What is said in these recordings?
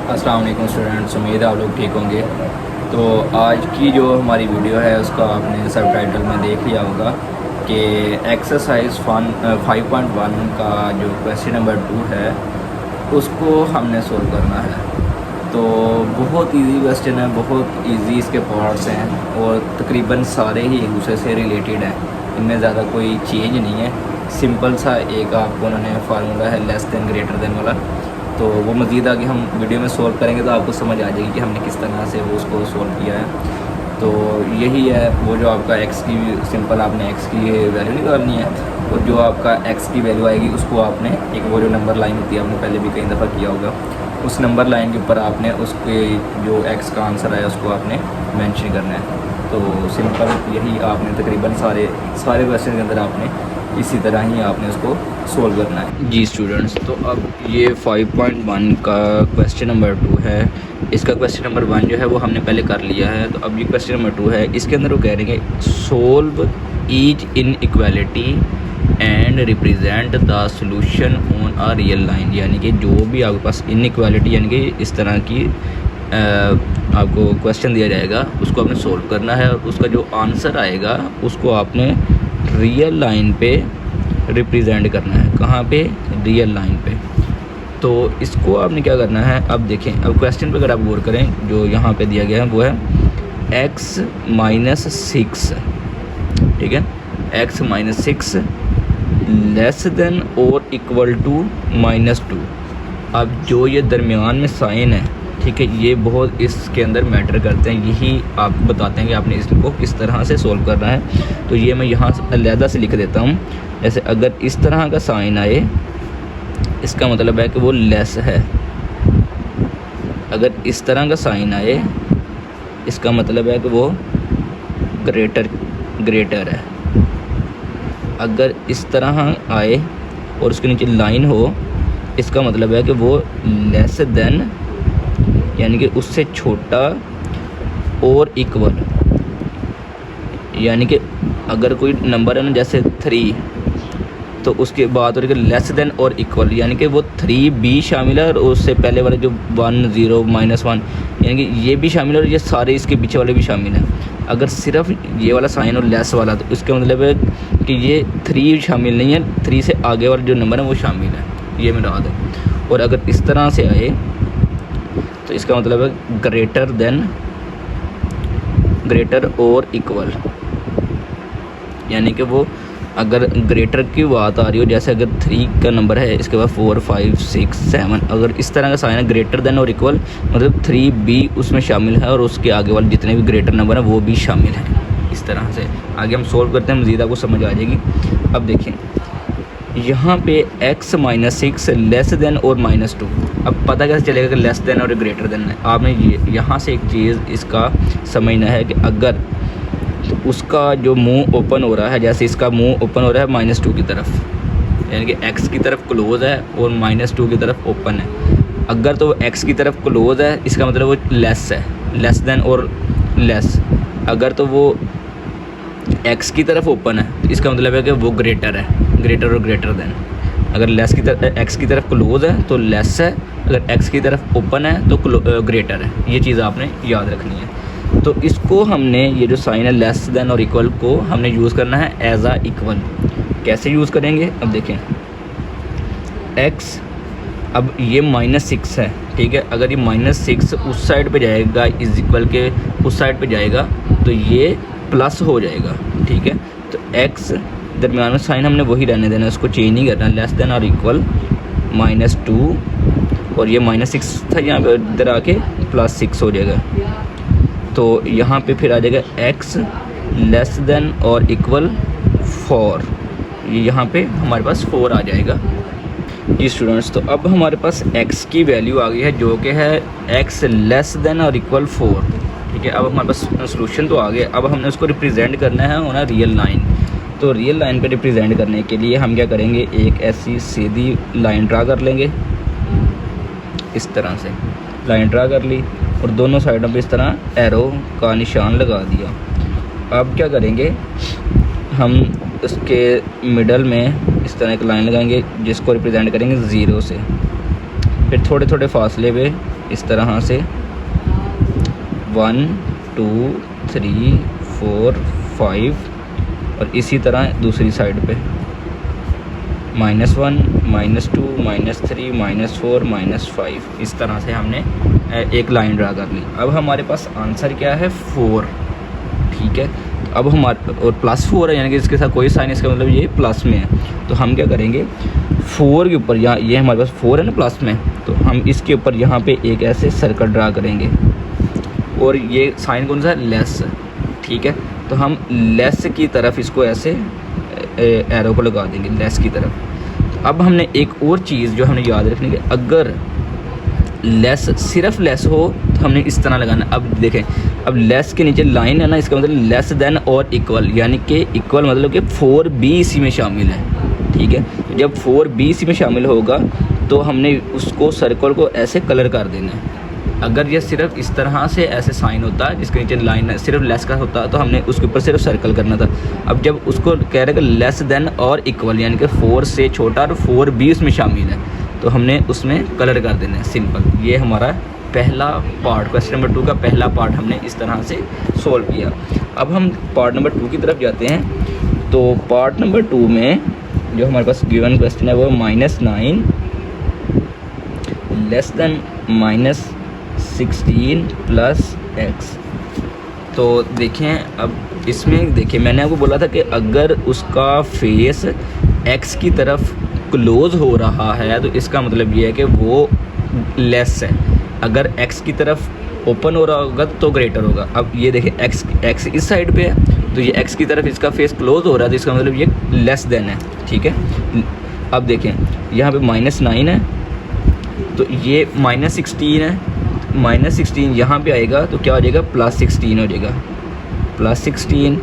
अस्सलाम वालेकुम स्टूडेंट्स, उम्मीद है आप लोग ठीक होंगे। तो आज की जो हमारी वीडियो है उसका आपने सब टाइटल में देख लिया होगा कि एक्सरसाइज 5.1 का जो क्वेश्चन नंबर 2 है उसको हमने सोल्व करना है। तो बहुत इजी क्वेश्चन है, बहुत इजी इसके पार्ट्स हैं और तकरीबन सारे ही एक दूसरे से रिलेटेड हैं। इनमें ज़्यादा कोई चेंज नहीं है। सिंपल सा एक आपको उन्होंने फार्मूला है लेस देन ग्रेटर देन वाला, तो वो मज़ीद आगे हम वीडियो में सोल्व करेंगे तो आपको समझ आ जाएगी कि हमने किस तरह से वो उसको सोल्व किया है। तो यही है वो जो आपका एक्स की सिंपल आपने एक्स की वैल्यू निकालनी है और जो आपका एक्स की वैल्यू आएगी उसको आपने एक वो जो नंबर लाइन होती है आपने पहले भी कई दफ़ा किया होगा, उस नंबर लाइन के ऊपर आपने उसके जो एक्स का आंसर आया उसको आपने मेंशन करना है। तो सिंपल यही आपने तकरीबन सारे क्वेश्चन के अंदर आपने इसी तरह ही आपने उसको सोल्व करना है। जी स्टूडेंट्स, तो अब ये 5.1 का क्वेश्चन नंबर 2 है। इसका क्वेश्चन नंबर 1 जो है वो हमने पहले कर लिया है, तो अब ये क्वेश्चन नंबर 2 है। इसके अंदर वो कह रहे हैं solve each in equality and represent the solution on a real line. यानी कि जो भी आपके पास इन इक्वालिटी यानी कि इस तरह की आपको क्वेश्चन दिया जाएगा उसको आपने सोल्व करना है और उसका जो आंसर आएगा उसको आपने रियल लाइन पे रिप्रेजेंट करना है। कहाँ पे? रियल लाइन पे। तो इसको आपने क्या करना है, अब देखें, अब क्वेश्चन पे अगर आप गौर करें जो यहाँ पे दिया गया है वो है x-6, ठीक है, x-6 लेस देन और इक्वल टू -2। अब जो ये दरमियान में साइन है, ठीक है, ये बहुत इसके अंदर मैटर करते हैं। यही आपको बताते हैं कि आपने इसको किस तरह से सोल्व करना है। तो ये मैं यहाँ अलहदा से लिख देता हूँ। जैसे अगर इस तरह का साइन आए इसका मतलब है कि वो लेस है। अगर इस तरह का साइन आए इसका मतलब है कि वो ग्रेटर है। अगर इस तरह आए और उसके नीचे लाइन हो इसका मतलब है कि वो लेस देन यानी कि उससे छोटा और इक्वल। यानी कि अगर कोई नंबर है ना जैसे 3, तो उसके बाद और लेस देन और इक्वल यानी कि वो 3 भी शामिल है और उससे पहले वाले जो 1 0 -1 यानी कि ये भी शामिल है और ये सारे इसके पीछे वाले भी शामिल हैं। अगर सिर्फ ये वाला साइन और लेस वाला तो इसका मतलब है कि ये 3 शामिल नहीं है, 3 से आगे वाला जो नंबर है वो शामिल है, ये मेरा याद है। और अगर इस तरह से आए तो इसका मतलब है ग्रेटर और इक्वल। यानी कि वो अगर ग्रेटर की बात आ रही हो, जैसे अगर 3 का नंबर है इसके बाद 4 5 6 7, अगर इस तरह का साइन है ग्रेटर देन और इक्वल मतलब 3 भी उसमें शामिल है और उसके आगे वाले जितने भी ग्रेटर नंबर हैं वो भी शामिल हैं। इस तरह से आगे हम सोल्व करते हैं, मज़ीद आपको समझ आ जाएगी। अब देखें यहाँ पे x-6 लेस देन और -2। अब पता कैसे चलेगा कि लेस देन और ग्रेटर देन है? आपने यहाँ से एक चीज़ इसका समझना है कि अगर उसका जो मुंह ओपन हो रहा है, जैसे इसका मुंह ओपन हो रहा है -2 की तरफ, यानी कि x की तरफ क्लोज है और -2 की तरफ ओपन है। अगर तो x की तरफ क्लोज है इसका मतलब वो लेस है, लेस देन और लेस। अगर तो वो x की तरफ ओपन है तो इसका मतलब है कि वो ग्रेटर है, ग्रेटर और ग्रेटर देन। अगर लेस की तरफ x की तरफ क्लोज है तो लेस है, अगर x की तरफ ओपन है तो ग्रेटर है। ये चीज़ आपने याद रखनी है। तो इसको हमने ये जो साइन है लेस देन और इक्वल को हमने यूज़ करना है एज आ इक्वल। कैसे यूज़ करेंगे? अब देखें x, अब ये -6 है, ठीक है, अगर ये -6 उस साइड पे जाएगा इज इक्वल के उस साइड पे जाएगा तो ये प्लस हो जाएगा, ठीक है। तो x दरमियान में साइन हमने वही रहने देना, उसको चेंज नहीं करना, लेस देन और इक्वल -2 और ये -6 था यहाँ पे इधर आके +6 हो जाएगा। तो यहाँ पे फिर आ जाएगा x लेस देन और इक्वल 4, यहाँ पे हमारे पास 4 आ जाएगा। जी स्टूडेंट्स, तो अब हमारे पास x की वैल्यू आ गई है जो कि है x लेस देन और इक्वल 4, ठीक है। अब हमारे पास सोल्यूशन तो आ गया, अब हमने उसको रिप्रेजेंट करना है होना रियल लाइन। तो रियल लाइन पे रिप्रेजेंट करने के लिए हम क्या करेंगे, एक ऐसी सीधी लाइन ड्रा कर लेंगे, इस तरह से लाइन ड्रा कर ली और दोनों साइडों पे इस तरह एरो का निशान लगा दिया। अब क्या करेंगे, हम उसके मिडल में इस तरह एक लाइन लगाएंगे जिसको रिप्रेजेंट करेंगे 0 से। फिर थोड़े थोड़े फासले पे इस तरह से 1 2 3 4 5 और इसी तरह दूसरी साइड पे -1 -2 -3 -4 -5 इस तरह से हमने एक लाइन ड्रा कर ली। अब हमारे पास आंसर क्या है 4, ठीक है। अब हमारे और +4 है, यानी कि इसके साथ कोई साइन, इसका मतलब ये प्लस में है। तो हम क्या करेंगे 4 के ऊपर, यहाँ ये हमारे पास 4 है ना प्लस में, तो हम इसके ऊपर यहाँ पे एक ऐसे सर्कल ड्रा करेंगे और ये साइन कौन सा है, लेस, ठीक है। तो हम लेस की तरफ इसको ऐसे एरो को लगा देंगे, लेस की तरफ। अब हमने एक और चीज़ जो हमने याद रखनी है, अगर लेस सिर्फ लेस हो तो हमने इस तरह लगाना। अब देखें, अब लेस के नीचे लाइन है ना, इसका मतलब लेस देन और इक्वल, यानी कि इक्वल मतलब कि 4 भी इसी में शामिल है, ठीक है। तो जब 4 भी इसी में शामिल होगा तो हमने उसको सर्कल को ऐसे कलर कर देना है। अगर ये सिर्फ इस तरह से ऐसे साइन होता है जिसके नीचे लाइन सिर्फ लेस का होता तो हमने उसके ऊपर सिर्फ सर्कल करना था। अब जब उसको कह रहे हैं कि लेस देन और इक्वल, यानी कि 4 से छोटा और 4 भी उसमें शामिल है, तो हमने उसमें कलर कर देना है, सिंपल। ये हमारा पहला पार्ट, क्वेश्चन नंबर 2 का पहला पार्ट हमने इस तरह से सोल्व किया। अब हम पार्ट नंबर 2 की तरफ जाते हैं। तो पार्ट नंबर 2 में जो हमारे पास गिवन क्वेश्चन है वो -9 लेस देन -16 प्लस x। तो देखें, अब इसमें देखिए मैंने आपको बोला था कि अगर उसका फेस x की तरफ क्लोज हो रहा है तो इसका मतलब ये है कि वो लेस है। अगर x की तरफ ओपन हो रहा होगा तो ग्रेटर होगा। अब ये देखिए x इस साइड पे है, तो ये x की तरफ इसका फेस क्लोज हो रहा है तो इसका मतलब ये लेस देन है, ठीक है। अब देखें यहाँ पे -9 है, तो ये -16 है, -16 यहाँ पे आएगा तो क्या हो जाएगा, +16 हो जाएगा, +16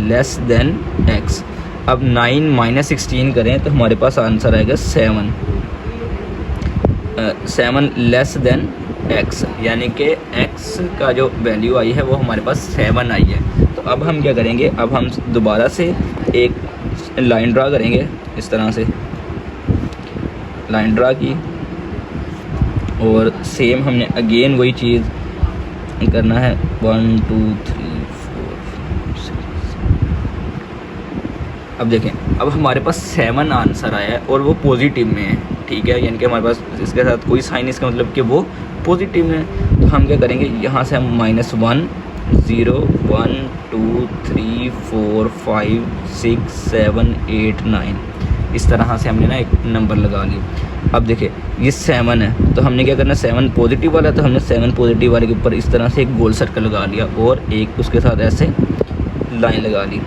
लेस देन x। अब 9 -16 करें तो हमारे पास आंसर आएगा 7 लेस देन x, यानी कि x का जो वैल्यू आई है वो हमारे पास 7 आई है। तो अब हम क्या करेंगे, अब हम दोबारा से एक लाइन ड्रा करेंगे, इस तरह से लाइन ड्रा की और सेम हमने अगेन वही चीज़ करना है, 1 2 3 4 6। अब देखें, अब हमारे पास 7 आंसर आया है और वो पॉजिटिव में है, ठीक है, यानी कि हमारे पास इसके साथ कोई साइन, इसका मतलब कि वो पॉजिटिव में है। तो हम क्या करेंगे, यहाँ से हम -1 0 1 2 3 4 5 6 7 8 9 इस तरह से हमने ना एक नंबर लगा लिया। अब देखिए ये 7 है, तो हमने क्या करना, 7 पॉजिटिव वाला, तो हमने 7 पॉजिटिव वाले के ऊपर इस तरह से एक गोल सर्कल लगा लिया और एक उसके साथ ऐसे लाइन लगा ली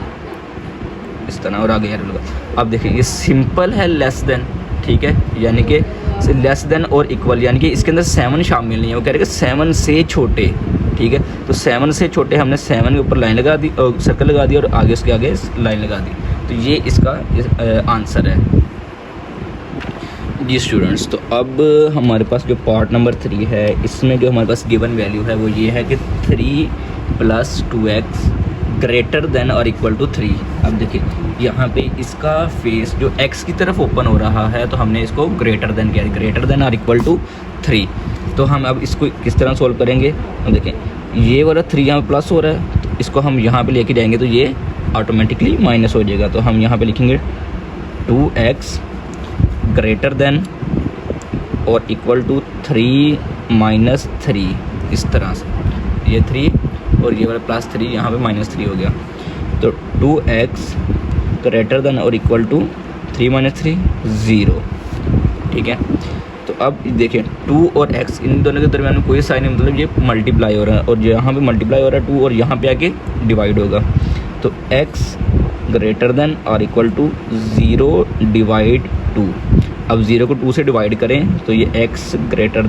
इस तरह और आगे एरो लगा। अब देखिए ये सिंपल है लेस देन, ठीक है, यानी कि लेस देन और इक्वल, यानी कि इसके अंदर 7 शामिल नहीं है। वो कह रहे हैं कि 7 से छोटे, ठीक है। तो 7 से छोटे हमने 7 के ऊपर लाइन लगा दी और सर्कल लगा दी और आगे उसके आगे लाइन लगा दी। तो ये इसका आंसर है जी स्टूडेंट्स। तो अब हमारे पास जो पार्ट नंबर 3 है, इसमें जो हमारे पास गिवन वैल्यू है वो ये है कि 3 + 2x ग्रेटर देन और इक्वल टू 3। अब देखिए यहाँ पे इसका फेस जो x की तरफ ओपन हो रहा है तो हमने इसको ग्रेटर देन किया, ग्रेटर देन और इक्वल टू 3। तो हम अब इसको किस तरह सोल्व करेंगे, अब देखें ये वाला 3 यहाँ प्लस हो रहा है, तो इसको हम यहाँ पे लेके जाएंगे तो ये ऑटोमेटिकली माइनस हो जाएगा। तो हम यहाँ पे लिखेंगे 2x ग्रेटर देन और इक्वल टू 3 - 3 इस तरह से, ये 3 और ये वाला +3 यहाँ पे -3 हो गया। तो 2x ग्रेटर देन और इक्वल टू 3 - 3 0, ठीक है। तो अब देखिए 2 और x इन दोनों के दरमियान में कोई साइन नहीं, मतलब ये मल्टीप्लाई हो रहा है और यहाँ पे मल्टीप्लाई हो रहा है 2 और यहाँ पे आके डिवाइड होगा। तो x ग्रेटर देन और इक्वल टू 0 डिवाइड 2। अब 0 को 2 से डिवाइड करें तो ये x ग्रेटर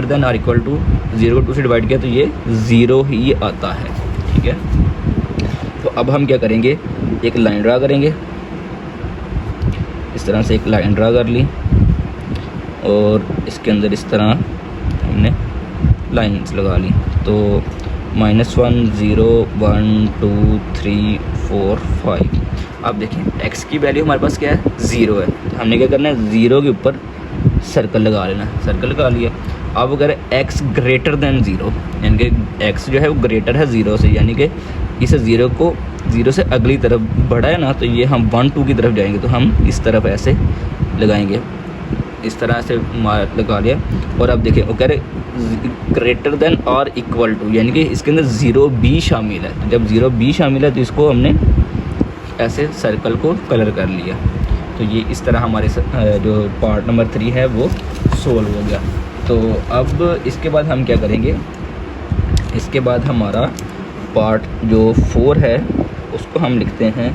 देन और इक्वल टू 0 को 2 से डिवाइड किया तो ये 0 ही आता है, ठीक है। तो अब हम क्या करेंगे, एक लाइन ड्रा करेंगे, इस तरह से एक लाइन ड्रा कर ली और इसके अंदर इस तरह हमने लाइन्स लगा ली। तो -1 0 1 2 3 4 5। अब देखें x की वैल्यू हमारे पास क्या है, 0 है। तो हमने क्या करना है, 0 के ऊपर सर्कल लगा लेना, सर्कल लगा लिया। अब अगर x ग्रेटर दैन 0, यानी कि x जो है वो ग्रेटर है 0 से, यानी कि इस 0 से अगली तरफ बढ़ा है ना, तो ये हम 1 2 की तरफ जाएंगे, तो हम इस तरफ ऐसे लगाएंगे, इस तरह से मार लगा लिया। और अब देखें वो कह रहे ग्रेटर देन और इक्वल टू, यानी कि इसके अंदर 0 भी शामिल है। तो जब 0 भी शामिल है तो इसको हमने ऐसे सर्कल को कलर कर लिया। तो ये इस तरह हमारे जो पार्ट नंबर 3 है वो सोल्व हो गया। तो अब इसके बाद हम क्या करेंगे, इसके बाद हमारा पार्ट जो 4 है उसको हम लिखते हैं,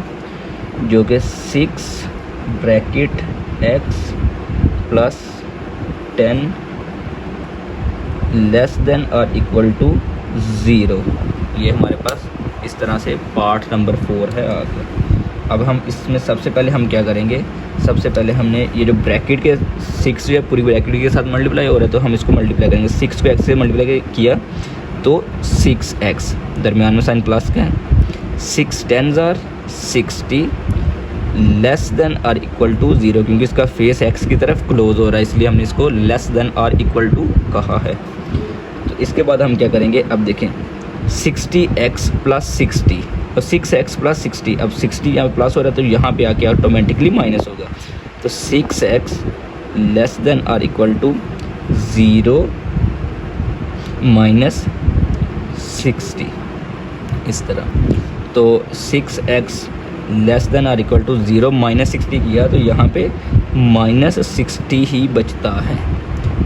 जो कि 6 bracket x plus 10 less than और इक्वल टू 0। ये हमारे पास इस तरह से पार्ट नंबर 4 है आ गया। अब हम इसमें सबसे पहले हम क्या करेंगे, सबसे पहले हमने ये जो ब्रैकेट के 6 जो है पूरी ब्रैकेट के साथ मल्टीप्लाई हो रहा है, तो हम इसको मल्टीप्लाई करेंगे। 6 को x से मल्टीप्लाई किया तो 6x, दरमियान में साइन प्लस का है। 6 10s आर 60 लेस देन और इक्वल टू 0, क्योंकि इसका फेस x की तरफ क्लोज हो रहा है, इसलिए हमने इसको लेस देन और इक्वल टू कहा है। तो इसके बाद हम क्या करेंगे, अब देखें 60x प्लस 60 और 6x प्लस 60, अब 60 यहाँ प्लस हो रहा है तो यहाँ पे आके ऑटोमेटिकली माइनस होगा। तो 6x लेस देन और इक्वल टू 0 माइनस 60, इस तरह। तो 6x लेस देन और इक्वल टू 0 माइनस 60 किया तो यहाँ पे माइनस 60 ही बचता है।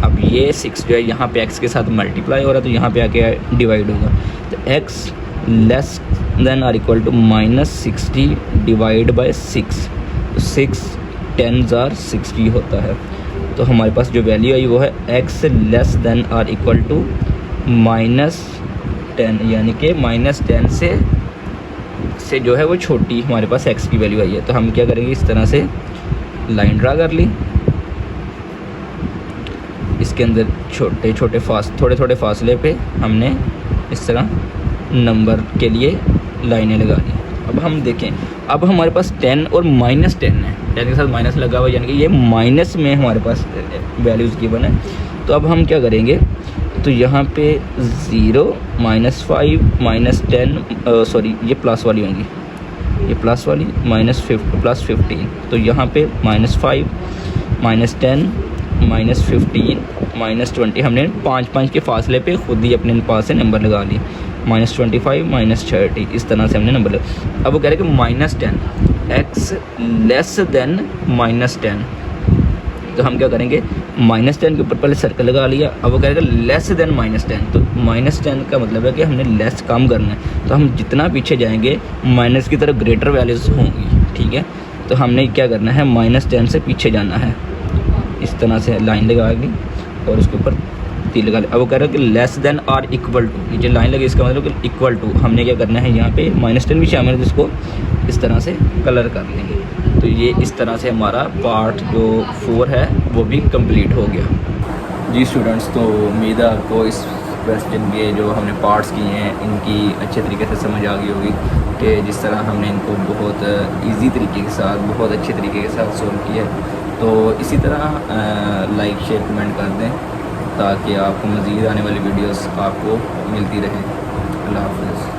अब ये 6 जो है यहाँ पे x के साथ मल्टीप्लाई हो रहा है, तो यहाँ पे आके डिवाइड होगा। तो x लेस देन और equal to minus 60 divide by 6, तो 6 10s आर 60 होता है। तो हमारे पास जो वैल्यू आई वो है x लेस देन और इक्वल टू माइनस 10, यानी कि माइनस 10 से जो है वो छोटी हमारे पास x की वैल्यू आई है। तो हम क्या करेंगे, इस तरह से लाइन ड्रा कर ली, इसके अंदर थोड़े थोड़े फासले पे हमने इस तरह नंबर के लिए लाइनें लगा दी। अब हम देखें, अब हमारे पास 10 और माइनस 10 है, 10 के साथ माइनस लगा हुआ, यानी कि ये माइनस में हमारे पास वैल्यूज़ गिवन है। तो अब हम क्या करेंगे, तो यहाँ पे 0 -5 -10 सॉरी ये प्लस वाली होंगी, ये प्लस वाली प्लस 15, तो यहाँ पे -5 -10 -15 -20 हमने 5 के फासले पे खुद ही अपने पास से नंबर लगा लिए। -25 -30 इस तरह से हमने नंबर लगा। अब वो कह रहे हैं कि -10 x लेस देन -10, तो हम क्या करेंगे, -10 के ऊपर पहले सर्कल लगा लिया। अब वो कह रहे हैं लेस देन -10, तो -10 का मतलब है कि हमने लेस कम करना है, तो हम जितना पीछे जाएंगे माइनस की तरफ ग्रेटर वैल्यूज़ होंगी, ठीक है। तो हमने क्या करना है, -10 से पीछे जाना है, इस तरह से लाइन लगा ली और उसके ऊपर तीर लगा लिया। अब वो कह रहा है कि लेस देन और इक्वल टू, ये जो लाइन लगी इसका मतलब कि इक्वल टू, हमने क्या करना है यहाँ पे -10 भी शामिल है, जिसको इस तरह से कलर कर लेंगे। तो ये इस तरह से हमारा पार्ट जो 4 है वो भी कंप्लीट हो गया। जी स्टूडेंट्स, तो उम्मीद है आपको इस क्वेश्चन के जो हमने पार्ट्स किए हैं इनकी अच्छे तरीके से समझ आ गई होगी, कि जिस तरह हमने इनको बहुत इजी तरीके के साथ, बहुत अच्छे तरीके के साथ सोल्व किया है। तो इसी तरह लाइक शेयर कमेंट कर दें ताकि आपको मज़ीद आने वाली वीडियोस आपको मिलती रहे। अल्लाह हाफ़िज़।